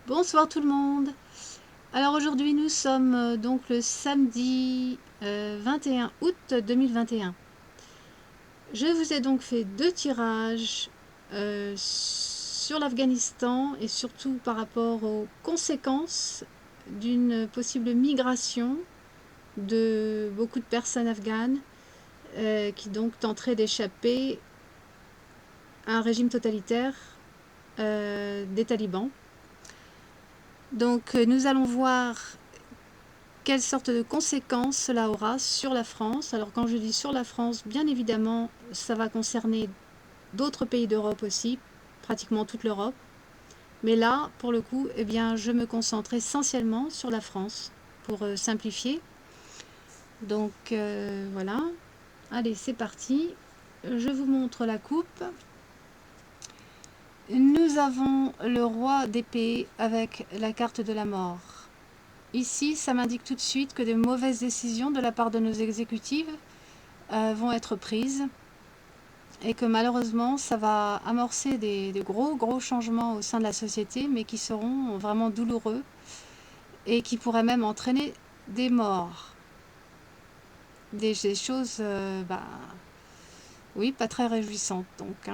Bonsoir tout le monde. Alors aujourd'hui nous sommes donc le samedi 21 août 2021. Je vous ai donc fait deux tirages sur l'Afghanistan et surtout par rapport aux conséquences d'une possible migration de beaucoup de personnes afghanes qui donc tenteraient d'échapper à un régime totalitaire des talibans. Donc nous allons voir quelle sorte de conséquences cela aura sur la France. Alors quand je dis sur la France, bien évidemment, ça va concerner d'autres pays d'Europe aussi, pratiquement toute l'Europe. Mais là, pour le coup, eh bien, je me concentre essentiellement sur la France, pour simplifier. Donc voilà. Allez, c'est parti. Je vous montre la coupe. Nous avons le roi d'épée avec la carte de la mort. Ici, ça m'indique tout de suite que de mauvaises décisions de la part de nos exécutives vont être prises et que malheureusement, ça va amorcer de gros changements au sein de la société, mais qui seront vraiment douloureux et qui pourraient même entraîner des morts. Des choses, oui, pas très réjouissantes donc.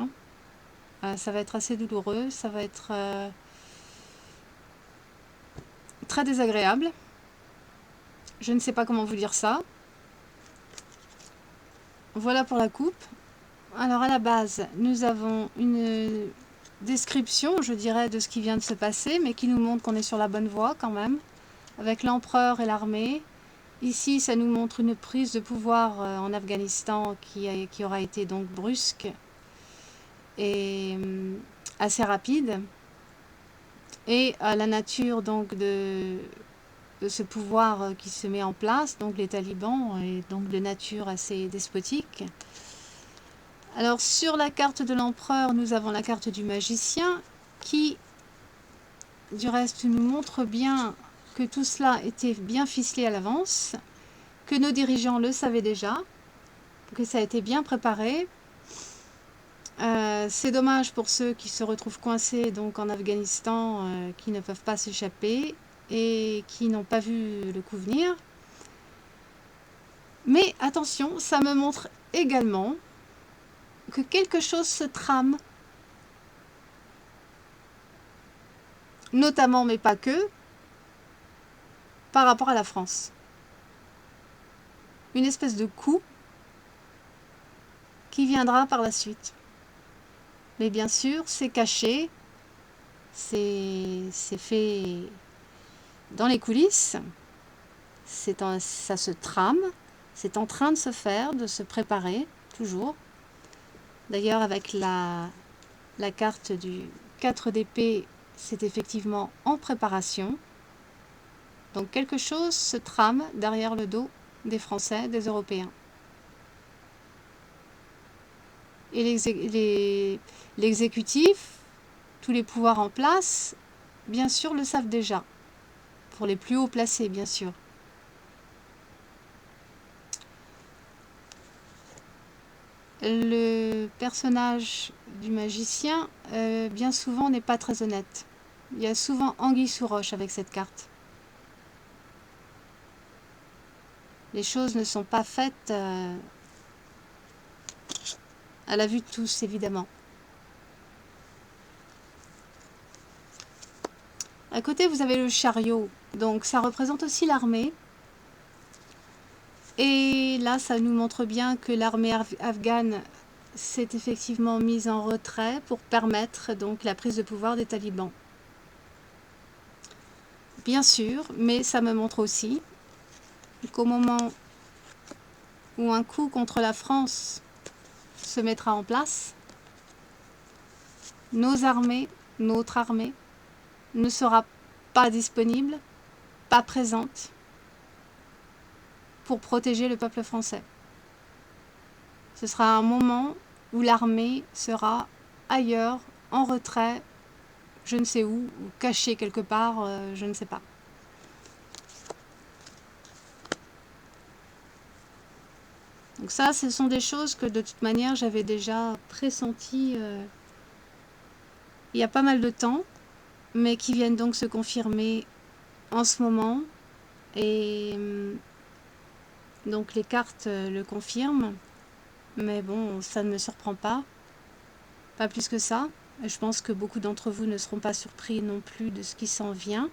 Ça va être assez douloureux, ça va être très désagréable. Je ne sais pas comment vous dire ça. Voilà pour la coupe. Alors à la base, nous avons une description, je dirais, de ce qui vient de se passer, mais qui nous montre qu'on est sur la bonne voie quand même, avec l'empereur et l'armée. Ici, ça nous montre une prise de pouvoir en Afghanistan qui aura été donc brusque et assez rapide. Et la nature donc de ce pouvoir qui se met en place, donc les talibans, est donc de nature assez despotique. Alors sur la carte de l'empereur, nous avons la carte du magicien qui, du reste, nous montre bien que tout cela était bien ficelé à l'avance, que nos dirigeants le savaient déjà, que ça a été bien préparé. C'est dommage pour ceux qui se retrouvent coincés donc en Afghanistan, qui ne peuvent pas s'échapper et qui n'ont pas vu le coup venir. Mais attention, ça me montre également que quelque chose se trame, notamment, mais pas que, par rapport à la France. Une espèce de coup qui viendra par la suite. Mais bien sûr, c'est caché, c'est fait dans les coulisses, ça se trame, c'est en train de se faire, de se préparer, toujours. D'ailleurs, avec la carte du 4 d'épée, c'est effectivement en préparation. Donc quelque chose se trame derrière le dos des Français, des Européens. Et l'exécutif, tous les pouvoirs en place, bien sûr, le savent déjà. Pour les plus hauts placés, bien sûr. Le personnage du magicien, bien souvent, n'est pas très honnête. Il y a souvent anguille sous roche avec cette carte. Les choses ne sont pas faites à la vue de tous, évidemment. À côté, vous avez le chariot. Donc, ça représente aussi l'armée. Et là, ça nous montre bien que l'armée afghane s'est effectivement mise en retrait pour permettre donc la prise de pouvoir des talibans. Bien sûr, mais ça me montre aussi qu'au moment où un coup contre la France se mettra en place, nos armées, notre armée, ne sera pas disponible, pas présente pour protéger le peuple français. Ce sera un moment où l'armée sera ailleurs, en retrait, je ne sais où, ou cachée quelque part, je ne sais pas. Donc ça, ce sont des choses que de toute manière, j'avais déjà pressenties il y a pas mal de temps. mais qui viennent donc se confirmer en ce moment. Et donc les cartes le confirment, mais bon, ça ne me surprend pas plus que ça. Je pense que beaucoup d'entre vous ne seront pas surpris non plus de ce qui s'en vient.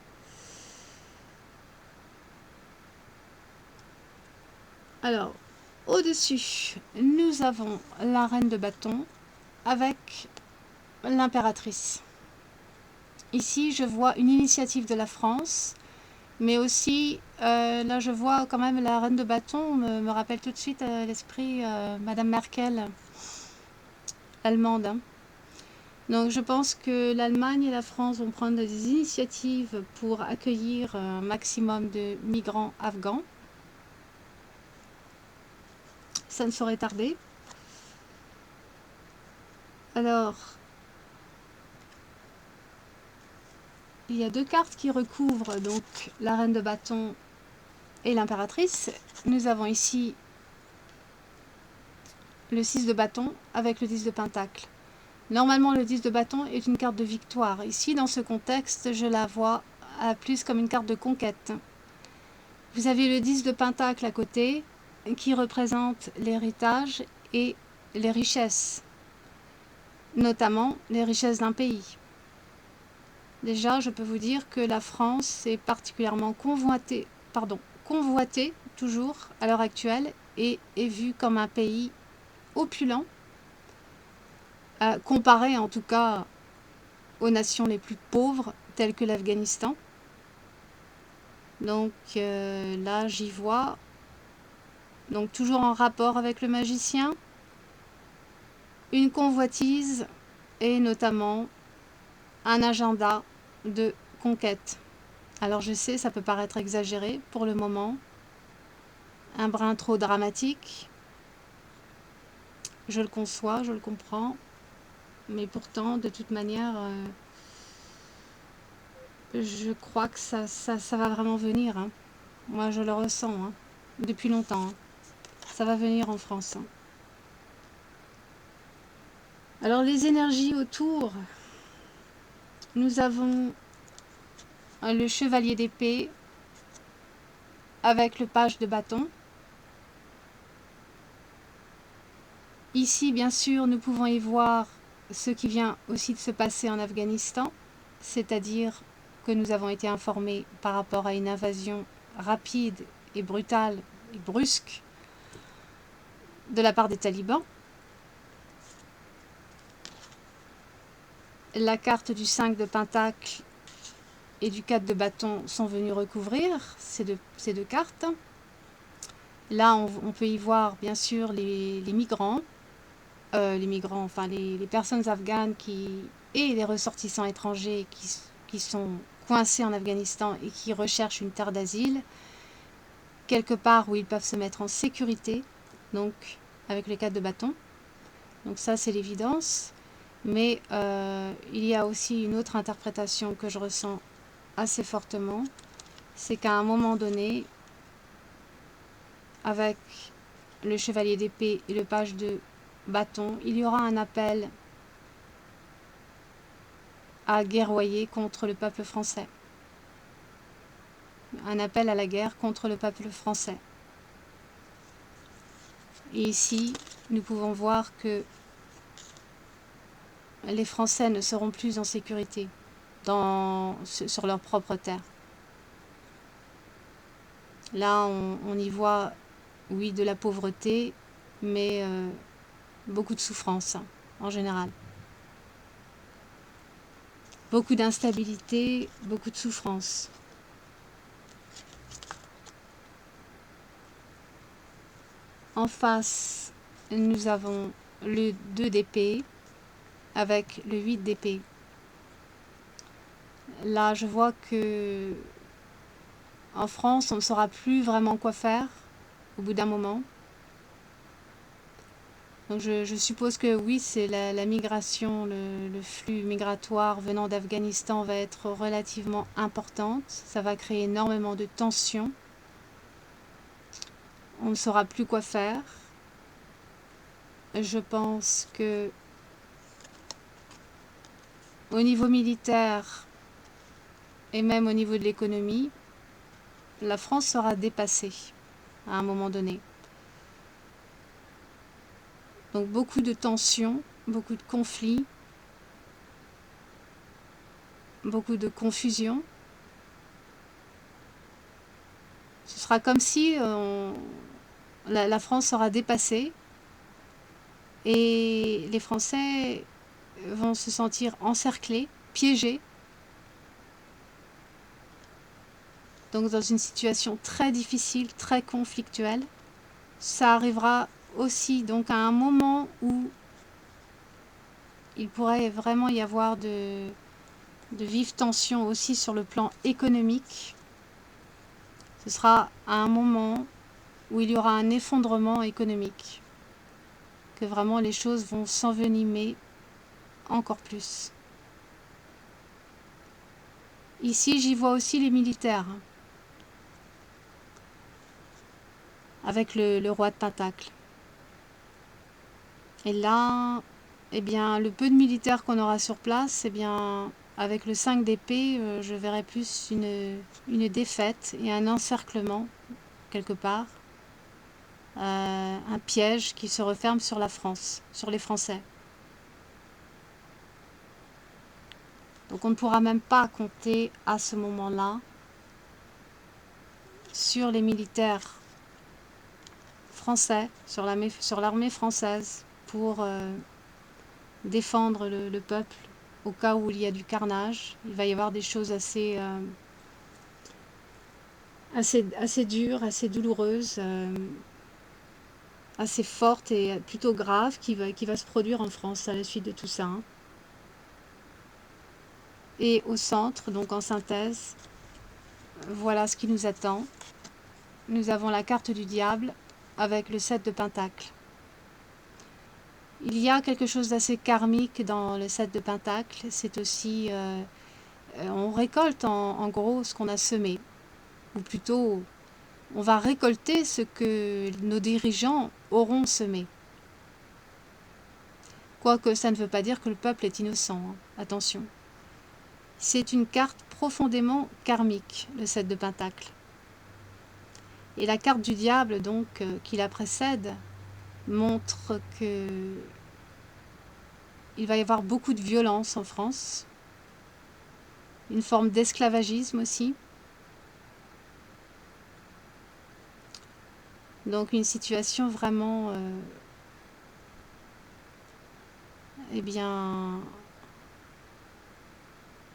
Alors, au-dessus, nous avons la reine de bâton avec l'impératrice. Ici, je vois une initiative de la France, mais aussi, là, je vois quand même la reine de bâton, me rappelle tout de suite à l'esprit Madame Merkel, allemande. Hein. Donc, je pense que l'Allemagne et la France vont prendre des initiatives pour accueillir un maximum de migrants afghans. Ça ne saurait tarder. Alors, il y a deux cartes qui recouvrent donc la reine de bâton et l'impératrice. Nous avons ici le 6 de bâton avec le 10 de pentacle. Normalement, le 10 de bâton est une carte de victoire. Ici, dans ce contexte, je la vois plus comme une carte de conquête. Vous avez le 10 de pentacle à côté qui représente l'héritage et les richesses, notamment les richesses d'un pays. Déjà, je peux vous dire que la France est particulièrement convoitée toujours à l'heure actuelle et est vue comme un pays opulent, comparé en tout cas aux nations les plus pauvres telles que l'Afghanistan. Donc là, j'y vois, donc toujours en rapport avec le magicien, une convoitise et notamment un agenda de conquête. Alors je sais, ça peut paraître exagéré pour le moment, un brin trop dramatique, je le conçois, je le comprends, mais pourtant, de toute manière, je crois que ça va vraiment venir. Hein. Moi, je le ressens hein, depuis longtemps. Hein. Ça va venir en France. Hein. Alors, les énergies autour, nous avons le chevalier d'épée avec le page de bâton. Ici, bien sûr, nous pouvons y voir ce qui vient aussi de se passer en Afghanistan, c'est-à-dire que nous avons été informés par rapport à une invasion rapide et brutale et brusque de la part des talibans. La carte du 5 de pentacle et du 4 de bâton sont venues recouvrir ces deux cartes. Là, on peut y voir bien sûr les migrants, enfin les personnes afghanes et les ressortissants étrangers qui sont coincés en Afghanistan et qui recherchent une terre d'asile, quelque part où ils peuvent se mettre en sécurité, donc avec les 4 de bâton. Donc ça, c'est l'évidence. Mais il y a aussi une autre interprétation que je ressens assez fortement, c'est qu'à un moment donné, avec le chevalier d'épée et le page de bâton, il y aura un appel à guerroyer contre le peuple français. Un appel à la guerre contre le peuple français. Et ici, nous pouvons voir que les Français ne seront plus en sécurité sur leur propre terre. Là, on y voit, oui, de la pauvreté, mais beaucoup de souffrance, en général. Beaucoup d'instabilité, beaucoup de souffrance. En face, nous avons le 2 d'épée avec le 8 d'épée. Là, je vois que en France, on ne saura plus vraiment quoi faire au bout d'un moment. Donc je suppose que oui, c'est la migration, le flux migratoire venant d'Afghanistan va être relativement importante. Ça va créer énormément de tensions. On ne saura plus quoi faire. Je pense que au niveau militaire, et même au niveau de l'économie, la France sera dépassée à un moment donné. Donc beaucoup de tensions, beaucoup de conflits, beaucoup de confusion. Ce sera comme si la France sera dépassée et les Français vont se sentir encerclés, piégés, donc dans une situation très difficile, très conflictuelle. Ça arrivera aussi donc à un moment où il pourrait vraiment y avoir de vives tensions aussi sur le plan économique. Ce sera à un moment où il y aura un effondrement économique, que vraiment les choses vont s'envenimer encore plus. Ici, j'y vois aussi les militaires, avec le roi de Pentacle. Et là, eh bien, le peu de militaires qu'on aura sur place, eh bien, avec le 5 d'épée, je verrai plus une défaite et un encerclement, quelque part. Un piège qui se referme sur la France, sur les Français. Donc on ne pourra même pas compter à ce moment-là sur les militaires français, sur l'armée française pour défendre le peuple au cas où il y a du carnage. Il va y avoir des choses assez dures, assez douloureuses, assez fortes et plutôt graves qui va se produire en France à la suite de tout ça. Et au centre, donc en synthèse, voilà ce qui nous attend. Nous avons la carte du diable avec le 7 de Pentacle. Il y a quelque chose d'assez karmique dans le 7 de Pentacle. C'est aussi, on récolte en gros ce qu'on a semé. Ou plutôt, on va récolter ce que nos dirigeants auront semé. Quoique ça ne veut pas dire que le peuple est innocent, hein. Attention. C'est une carte profondément karmique, le 7 de Pentacle. Et la carte du diable, donc, qui la précède, montre que il va y avoir beaucoup de violence en France, une forme d'esclavagisme aussi. Donc une situation vraiment, eh bien,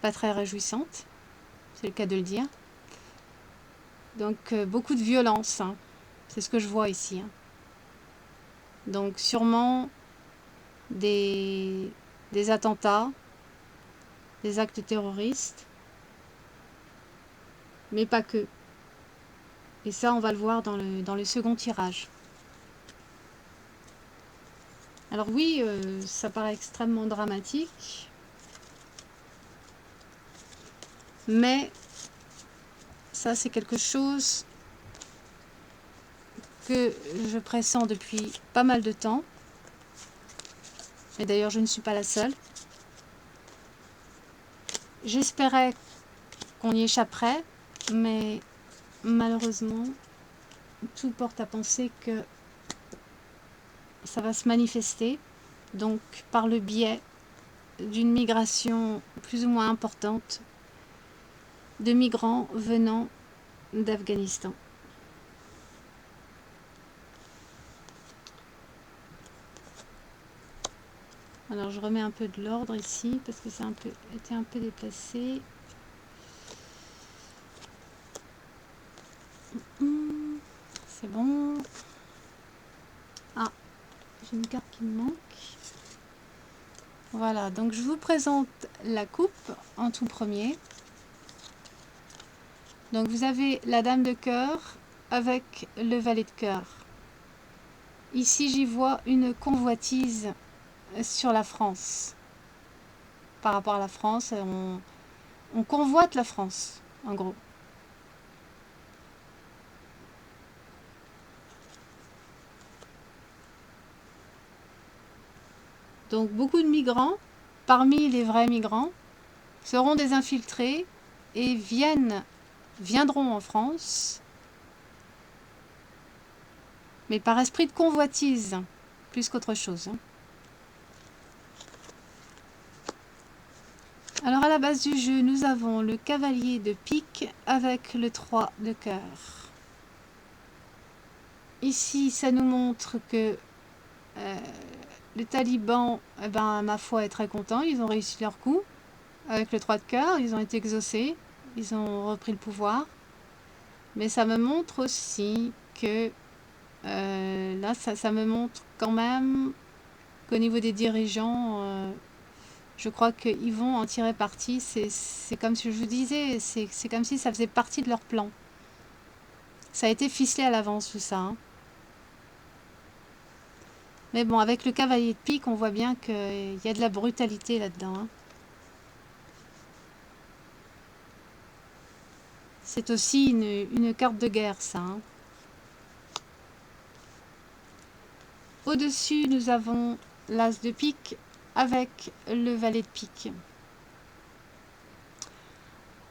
pas très réjouissante, c'est le cas de le dire. Donc beaucoup de violence, hein. C'est ce que je vois ici. Hein. Donc sûrement des attentats, des actes terroristes, mais pas que. Et ça, on va le voir dans le second tirage. Alors oui, ça paraît extrêmement dramatique, mais ça, c'est quelque chose que je pressens depuis pas mal de temps. Et d'ailleurs, je ne suis pas la seule. J'espérais qu'on y échapperait, mais malheureusement, tout porte à penser que ça va se manifester, donc par le biais d'une migration plus ou moins importante de migrants venant d'Afghanistan. Alors je remets un peu de l'ordre ici parce que ça a été un peu déplacé. C'est bon. Ah, j'ai une carte qui me manque. Voilà, donc je vous présente la coupe en tout premier. Donc vous avez la dame de cœur avec le valet de cœur. Ici j'y vois une convoitise sur la France. Par rapport à la France, on convoite la France, en gros. Donc beaucoup de migrants, parmi les vrais migrants, seront des infiltrés et viendront en France, mais par esprit de convoitise, plus qu'autre chose. Alors à la base du jeu, nous avons le cavalier de pique avec le 3 de cœur. Ici, ça nous montre que les talibans, eh ben, ma foi, est très content. Ils ont réussi leur coup avec le 3 de cœur. Ils ont été exaucés. Ils ont repris le pouvoir. Mais ça me montre aussi que là, ça me montre quand même qu'au niveau des dirigeants, je crois qu'ils vont en tirer parti. C'est comme si je vous disais, c'est comme si ça faisait partie de leur plan. Ça a été ficelé à l'avance tout ça. Hein. Mais bon, avec le cavalier de pique, on voit bien qu'il y a de la brutalité là-dedans. Hein. C'est aussi une carte de guerre, ça. Hein. Au-dessus, nous avons l'as de pique avec le valet de pique.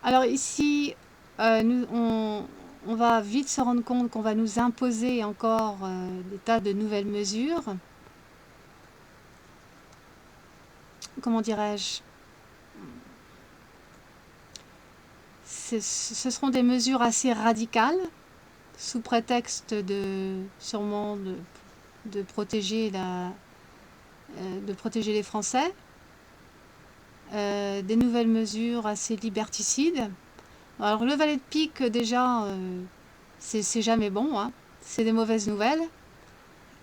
Alors ici, on va vite se rendre compte qu'on va nous imposer encore des tas de nouvelles mesures. Comment dirais-je? Ce seront des mesures assez radicales, sous prétexte sûrement de protéger les Français. Des nouvelles mesures assez liberticides. Alors le valet de pique, déjà, c'est jamais bon, hein. C'est des mauvaises nouvelles.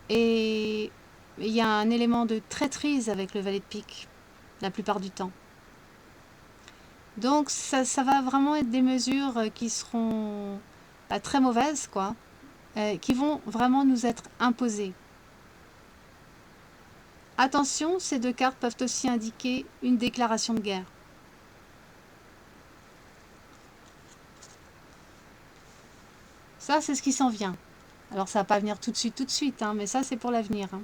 Et il y a un élément de traîtrise avec le valet de pique, la plupart du temps. Donc ça va vraiment être des mesures qui seront très mauvaises, quoi, qui vont vraiment nous être imposées. Attention, ces deux cartes peuvent aussi indiquer une déclaration de guerre. Ça, c'est ce qui s'en vient. Alors, ça ne va pas venir tout de suite, hein, mais ça, c'est pour l'avenir. Hein.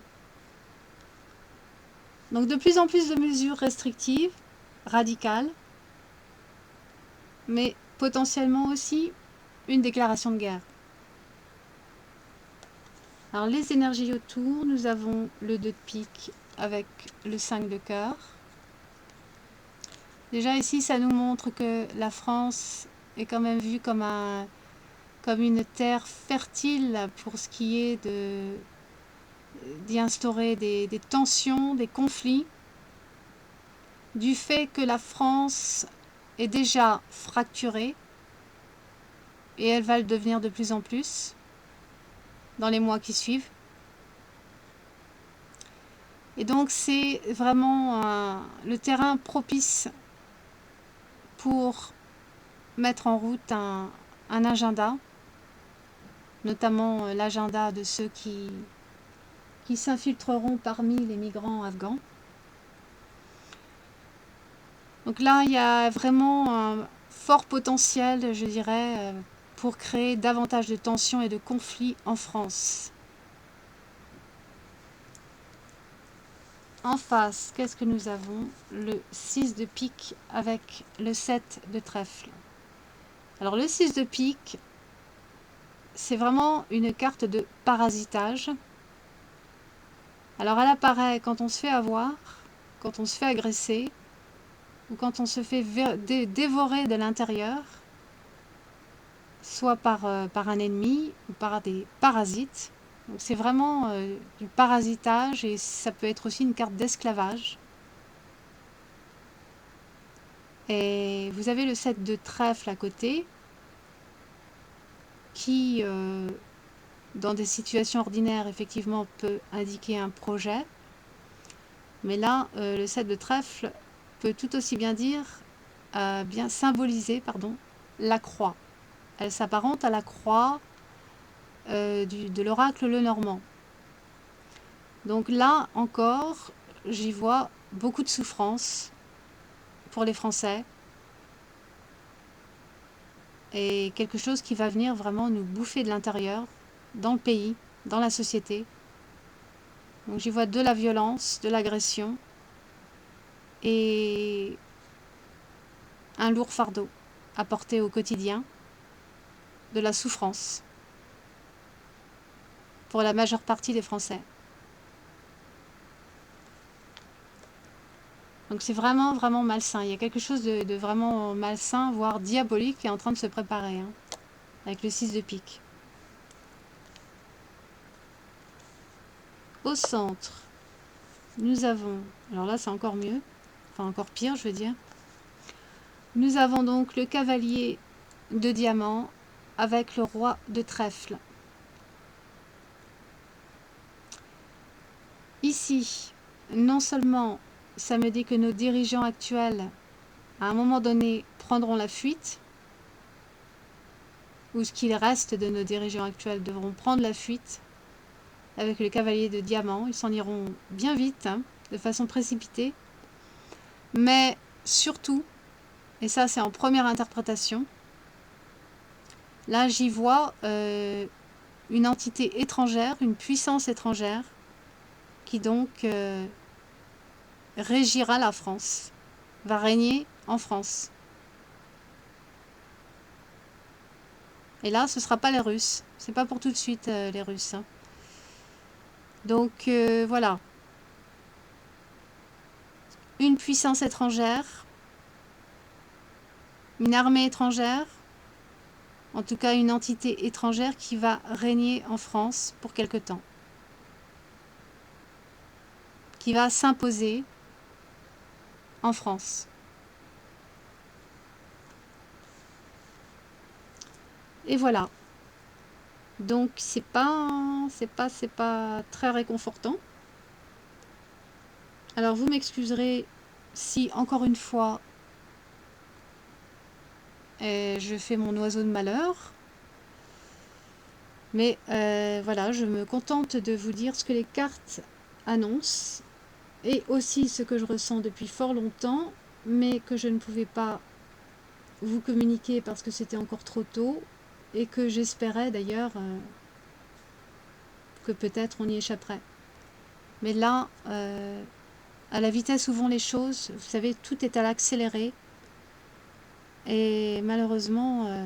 Donc, de plus en plus de mesures restrictives, radicales, mais potentiellement aussi une déclaration de guerre. Alors, les énergies autour, nous avons le 2 de pique avec le 5 de cœur. Déjà, ici, ça nous montre que la France est quand même vue comme une terre fertile pour ce qui est d'y instaurer des tensions, des conflits, du fait que la France est déjà fracturée et elle va le devenir de plus en plus dans les mois qui suivent. Et donc c'est vraiment le terrain propice pour mettre en route un agenda, notamment l'agenda de ceux qui s'infiltreront parmi les migrants afghans. Donc là, il y a vraiment un fort potentiel, je dirais, pour créer davantage de tensions et de conflits en France. En face, qu'est-ce que nous avons? Le 6 de pique avec le 7 de trèfle. Alors le 6 de pique, c'est vraiment une carte de parasitage. Alors elle apparaît quand on se fait avoir, quand on se fait agresser, ou quand on se fait dévorer de l'intérieur, soit par un ennemi ou par des parasites. Donc c'est vraiment du parasitage et ça peut être aussi une carte d'esclavage. Et vous avez le 7 de trèfle à côté qui, dans des situations ordinaires, effectivement, peut indiquer un projet. Mais là, le 7 de trèfle peut tout aussi bien dire, bien symboliser, la croix. Elle s'apparente à la croix de l'oracle Lenormand. Donc là encore, j'y vois beaucoup de souffrance pour les Français et quelque chose qui va venir vraiment nous bouffer de l'intérieur, dans le pays, dans la société. Donc j'y vois de la violence, de l'agression et un lourd fardeau apporter au quotidien de la souffrance pour la majeure partie des Français. Donc c'est vraiment, vraiment malsain. Il y a quelque chose de vraiment malsain, voire diabolique, qui est en train de se préparer, hein, avec le 6 de pique. Au centre, nous avons, alors là c'est encore mieux, enfin encore pire je veux dire, nous avons donc le cavalier de diamant avec le roi de trèfle. Ici, non seulement ça me dit que nos dirigeants actuels, à un moment donné, prendront la fuite, ou ce qu'il reste de nos dirigeants actuels devront prendre la fuite avec le cavalier de diamant. Ils s'en iront bien vite, hein, de façon précipitée. Mais surtout, et ça c'est en première interprétation, là j'y vois une entité étrangère, une puissance étrangère, qui donc régira la France, va régner en France. Et là, ce ne sera pas les Russes. C'est pas pour tout de suite, les Russes, hein. Donc, voilà. Une puissance étrangère, une armée étrangère, en tout cas une entité étrangère qui va régner en France pour quelque temps. Qui va s'imposer en France. Et voilà. Donc c'est pas très réconfortant. Alors vous m'excuserez si encore une fois je fais mon oiseau de malheur. Mais voilà, je me contente de vous dire ce que les cartes annoncent et aussi ce que je ressens depuis fort longtemps, mais que je ne pouvais pas vous communiquer parce que c'était encore trop tôt et que j'espérais d'ailleurs que peut-être on y échapperait. Mais là, à la vitesse où vont les choses, vous savez, tout est à l'accéléré et malheureusement,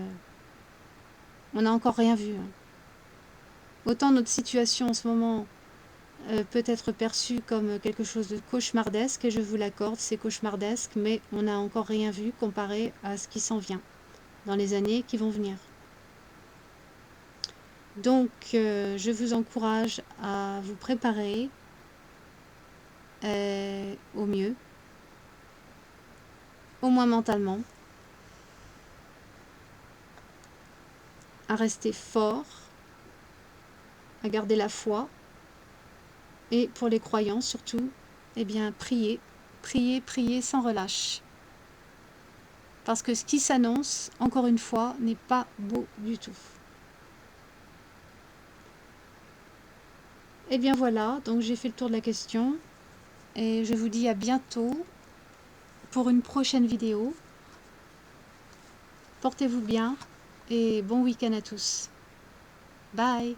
on n'a encore rien vu. Autant notre situation en ce moment peut être perçue comme quelque chose de cauchemardesque, et je vous l'accorde, c'est cauchemardesque, mais on n'a encore rien vu comparé à ce qui s'en vient dans les années qui vont venir. Donc, je vous encourage à vous préparer au mieux, au moins mentalement, à rester fort, à garder la foi, et pour les croyants surtout, eh bien, priez, priez, priez sans relâche. Parce que ce qui s'annonce, encore une fois, n'est pas beau du tout. Et bien voilà, donc j'ai fait le tour de la question. Et je vous dis à bientôt pour une prochaine vidéo. Portez-vous bien et bon week-end à tous. Bye!